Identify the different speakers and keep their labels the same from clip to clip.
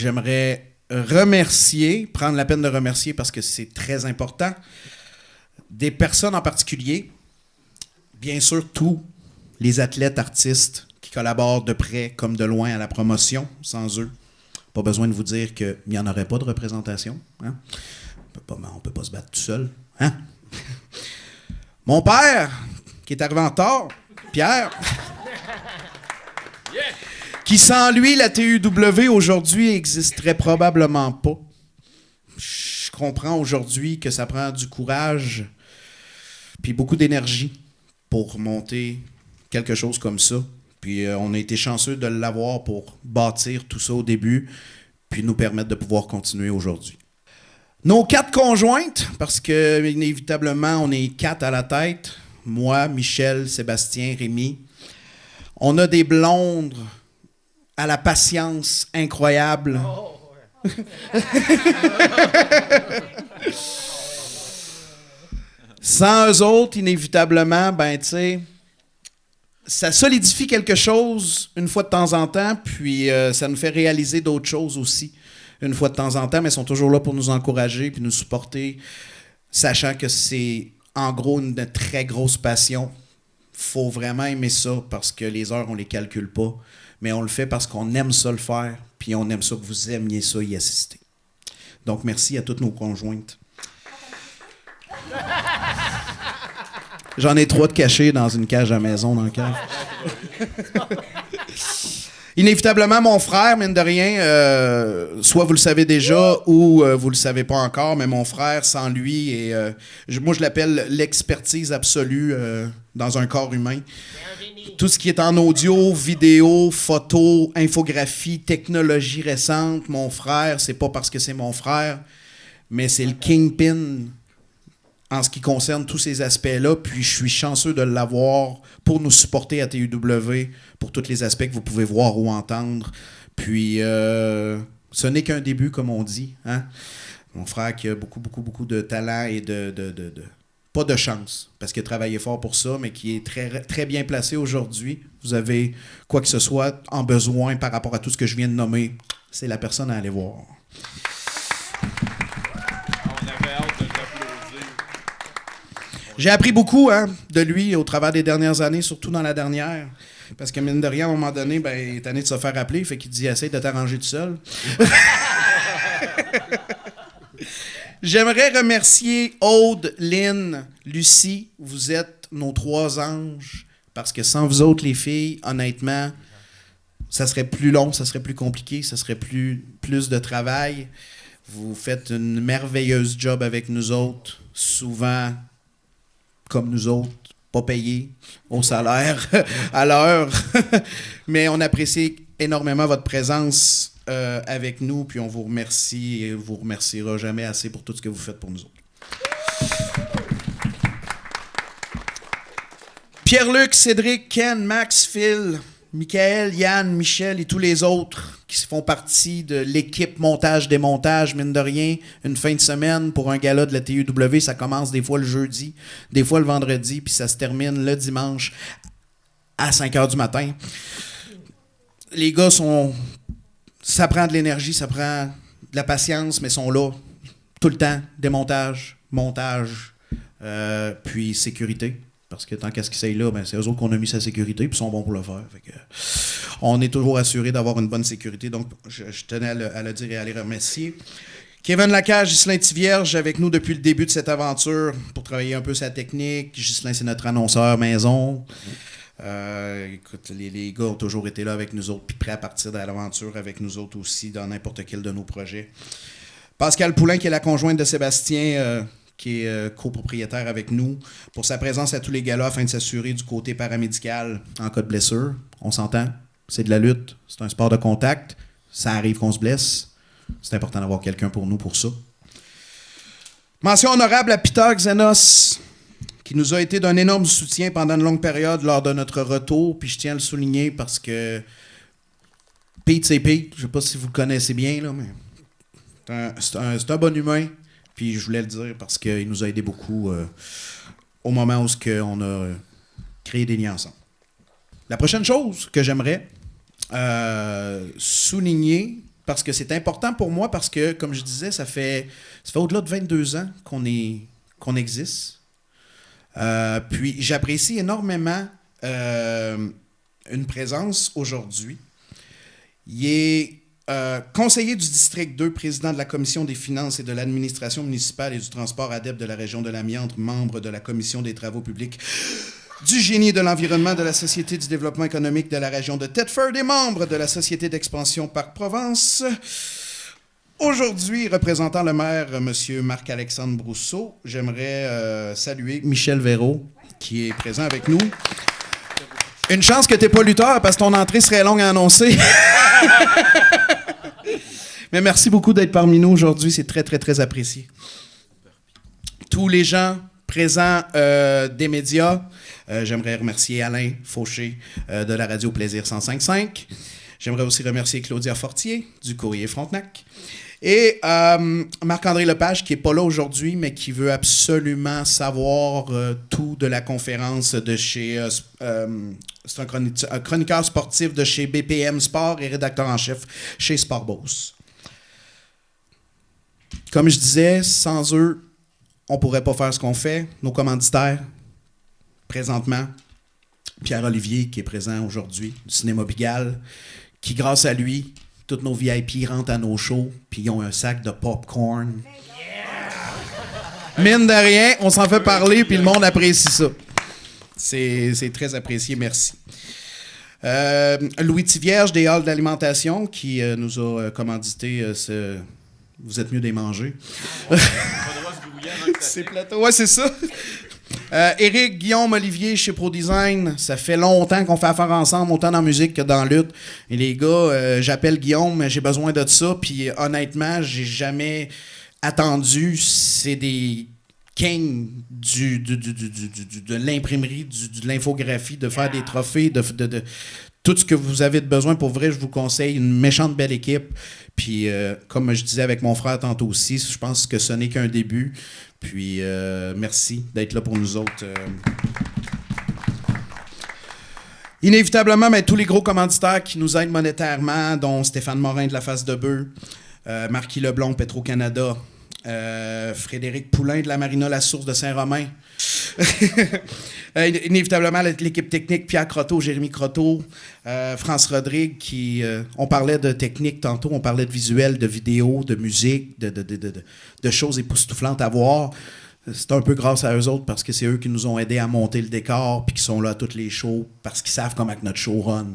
Speaker 1: j'aimerais remercier, prendre la peine de remercier parce que c'est très important, des personnes en particulier, bien sûr tous les athlètes, artistes qui collaborent de près comme de loin à la promotion. Sans eux, pas besoin de vous dire qu'il n'y en aurait pas de représentation. Hein? On ne peut pas se battre tout seul. Hein? Mon père, qui est arrivé en retard, Pierre, qui sans lui, la TUW aujourd'hui n'existerait probablement pas. Je comprends aujourd'hui que ça prend du courage puis beaucoup d'énergie pour monter quelque chose comme ça. Puis on a été chanceux de l'avoir pour bâtir tout ça au début puis nous permettre de pouvoir continuer aujourd'hui. Nos 4 conjointes, parce que inévitablement on est 4 à la tête, moi, Michel, Sébastien, Rémi, on a des blondes à la patience incroyable. Oh, ouais. Sans eux autres, inévitablement, ben tu sais, ça solidifie quelque chose une fois de temps en temps, puis ça nous fait réaliser d'autres choses aussi une fois de temps en temps, mais ils sont toujours là pour nous encourager puis nous supporter, sachant que c'est en gros une très grosse passion. Faut vraiment aimer ça parce que les heures, on les calcule pas, mais on le fait parce qu'on aime ça le faire, puis on aime ça que vous aimiez ça y assister. Donc merci à toutes nos conjointes. J'en ai 3 de cachés dans une cage à la maison, dans le cave. Inévitablement, mon frère, mine de rien, soit vous le savez déjà ou vous le savez pas encore, mais mon frère, sans lui, moi je l'appelle l'expertise absolue dans un corps humain. Tout ce qui est en audio, vidéo, photo, infographie, technologie récente, mon frère, c'est pas parce que c'est mon frère, mais c'est le kingpin en ce qui concerne tous ces aspects-là, puis je suis chanceux de l'avoir pour nous supporter à TUW, pour tous les aspects que vous pouvez voir ou entendre. Puis, ce n'est qu'un début, comme on dit. Hein? Mon frère qui a beaucoup de talent et pas de chance, parce qu'il a travaillé fort pour ça, mais qui est très, très bien placé aujourd'hui. Vous avez quoi que ce soit en besoin par rapport à tout ce que je viens de nommer, c'est la personne à aller voir. J'ai appris beaucoup de lui au travers des dernières années, surtout dans la dernière. Parce que mine de rien, à un moment donné, ben, il est tanné de se faire appeler, fait qu'il dit « Essaye de t'arranger tout seul. » J'aimerais remercier Aude, Lynn, Lucie. Vous êtes nos 3 anges. Parce que sans vous autres, les filles, honnêtement, ça serait plus long, ça serait plus compliqué, ça serait plus de travail. Vous faites une merveilleuse job avec nous autres, souvent comme nous autres, pas payés au salaire, à l'heure. Mais on apprécie énormément votre présence avec nous, puis on vous remercie et on vous remerciera jamais assez pour tout ce que vous faites pour nous autres. Pierre-Luc, Cédric, Ken, Max, Phil, Michael, Yann, Michel et tous les autres qui font partie de l'équipe montage-démontage, mine de rien, une fin de semaine pour un gala de la TUW, ça commence des fois le jeudi, des fois le vendredi, puis ça se termine le dimanche à 5h du matin. Les gars sont... Ça prend de l'énergie, ça prend de la patience, mais sont là tout le temps. Démontage, montage, puis sécurité. Parce que tant qu'à ce qu'ils essayent là, ben, c'est eux autres qu'on a mis sa sécurité, puis ils sont bons pour le faire. Fait que, on est toujours assuré d'avoir une bonne sécurité. Donc, je tenais à le dire et à les remercier. Kevin Lacage, Ghislain Tivierge, avec nous depuis le début de cette aventure pour travailler un peu sa technique. Ghislain, c'est notre annonceur maison. Écoute, les gars ont toujours été là avec nous autres, puis prêts à partir de l'aventure avec nous autres aussi, dans n'importe quel de nos projets. Pascal Poulain, qui est la conjointe de Sébastien, qui est copropriétaire avec nous, pour sa présence à tous les galas afin de s'assurer du côté paramédical en cas de blessure. On s'entend, c'est de la lutte, c'est un sport de contact, ça arrive qu'on se blesse. C'est important d'avoir quelqu'un pour nous pour ça. Mention honorable à Peter Xenos, qui nous a été d'un énorme soutien pendant une longue période lors de notre retour, puis je tiens à le souligner parce que Pete, c'est Pete, je ne sais pas si vous le connaissez bien, là, mais c'est un bon humain. Puis je voulais le dire parce qu'il nous a aidé beaucoup au moment où on a créé des liens ensemble. La prochaine chose que j'aimerais souligner, parce que c'est important pour moi, parce que, comme je disais, ça fait au-delà de 22 ans qu'on existe. Puis j'apprécie énormément une présence aujourd'hui. Il est conseiller du district 2, président de la commission des finances et de l'administration municipale et du transport adepte de la région de l'Amiante, membre de la commission des travaux publics, du génie et de l'environnement de la Société du développement économique de la région de Thetford et membre de la Société d'expansion Parc-Provence. Aujourd'hui, représentant le maire, M. Marc-Alexandre Brousseau, j'aimerais saluer Michel Véraud, qui est présent avec nous. Une chance que tu n'es pas lutteur, parce que ton entrée serait longue à annoncer. Mais merci beaucoup d'être parmi nous aujourd'hui. C'est très, très, très apprécié. Tous les gens présents des médias, j'aimerais remercier Alain Fauché de la radio Plaisir 105.5. J'aimerais aussi remercier Claudia Fortier du Courrier Frontenac. Et Marc-André Lepage, qui n'est pas là aujourd'hui, mais qui veut absolument savoir tout de la conférence de chez... c'est un chroniqueur sportif de chez BPM Sport et rédacteur en chef chez Sport Boss. Comme je disais, sans eux, on ne pourrait pas faire ce qu'on fait. Nos commanditaires, présentement, Pierre-Olivier, qui est présent aujourd'hui, du Cinéma Pigalle, qui, grâce à lui, tous nos VIP rentrent à nos shows, puis ils ont un sac de popcorn. Yeah! Mine de rien, on s'en fait parler, puis le monde apprécie ça. C'est très apprécié, merci. Louis Tivierge des Halles d'alimentation, qui nous a commandité ce... Vous êtes mieux des manger. C'est plateau, ouais, c'est ça. Éric, Guillaume, Olivier chez ProDesign, ça fait longtemps qu'on fait affaire ensemble, autant dans la musique que dans la lutte. Et les gars, j'appelle Guillaume, j'ai besoin de ça, puis honnêtement, j'ai jamais attendu. C'est des kings de l'imprimerie, de l'infographie, de faire des trophées, de tout ce que vous avez de besoin. Pour vrai, je vous conseille une méchante belle équipe. Puis, comme je disais avec mon frère tantôt aussi, je pense que ce n'est qu'un début. Puis, merci d'être là pour nous autres. Inévitablement, tous les gros commanditaires qui nous aident monétairement, dont Stéphane Morin de la Face de Bœuf, Marquis Leblond, Petro-Canada, Frédéric Poulain de la Marina La Source de Saint-Romain. Inévitablement, l'équipe technique, Pierre Croteau, Jérémy Croteau, France Rodrigue, qui... on parlait de technique tantôt, on parlait de visuel, de vidéo, de musique, de choses époustouflantes à voir. C'est un peu grâce à eux autres, parce que c'est eux qui nous ont aidés à monter le décor, puis qui sont là à toutes les shows, parce qu'ils savent comment que notre show run.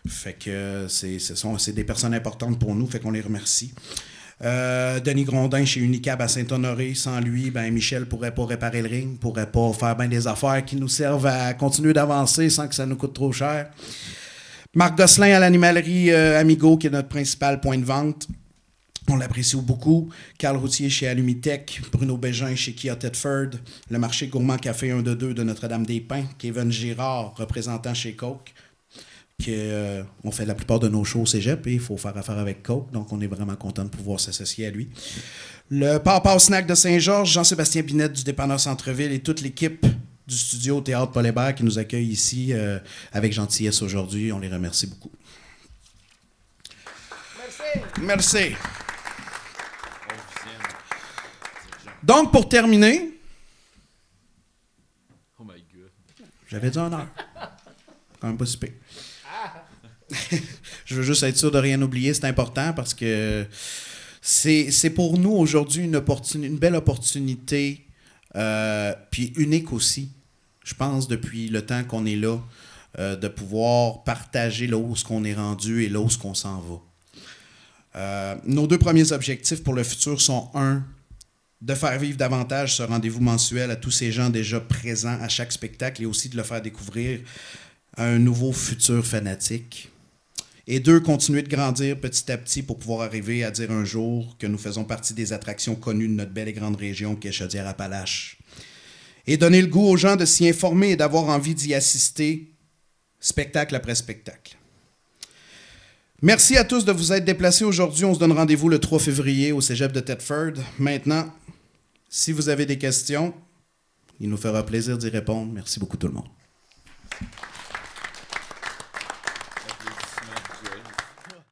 Speaker 1: Fait que c'est des personnes importantes pour nous, fait qu'on les remercie. Denis Grondin chez Unicab à Saint-Honoré. Sans lui, Michel pourrait pas réparer le ring, pourrait pas faire bien des affaires qui nous servent à continuer d'avancer sans que ça nous coûte trop cher. Marc Gosselin à l'animalerie Amigo, qui est notre principal point de vente. On l'apprécie beaucoup. Carl Routier chez Alumitech. Bruno Bégin chez Kia Thetford. Le marché gourmand Café 1 de 2 de Notre-Dame-des-Pins. Kevin Girard, représentant chez Coke. On fait la plupart de nos shows au cégep et il faut faire affaire avec Coke, donc on est vraiment content de pouvoir s'associer à lui. Le Papa Snack de Saint-Georges, Jean-Sébastien Binette du dépanneur Centre-Ville et toute l'équipe du studio Théâtre Paul Hébert qui nous accueille ici avec gentillesse aujourd'hui. On les remercie beaucoup. Merci. Donc, pour terminer,
Speaker 2: oh my God.
Speaker 1: J'avais dit 1 heure. Quand même pas si pire. Je veux juste être sûr de rien oublier, c'est important parce que c'est pour nous aujourd'hui une belle opportunité, puis unique aussi, je pense, depuis le temps qu'on est là, de pouvoir partager là où on est rendu et là où on s'en va. Nos 2 premiers objectifs pour le futur sont de faire vivre davantage ce rendez-vous mensuel à tous ces gens déjà présents à chaque spectacle et aussi de le faire découvrir à un nouveau futur fanatique. Et 2, continuer de grandir petit à petit pour pouvoir arriver à dire un jour que nous faisons partie des attractions connues de notre belle et grande région qui est Chaudière-Appalaches. Et donner le goût aux gens de s'y informer et d'avoir envie d'y assister, spectacle après spectacle. Merci à tous de vous être déplacés aujourd'hui. On se donne rendez-vous le 3 février au Cégep de Thetford. Maintenant, si vous avez des questions, il nous fera plaisir d'y répondre. Merci beaucoup tout le monde.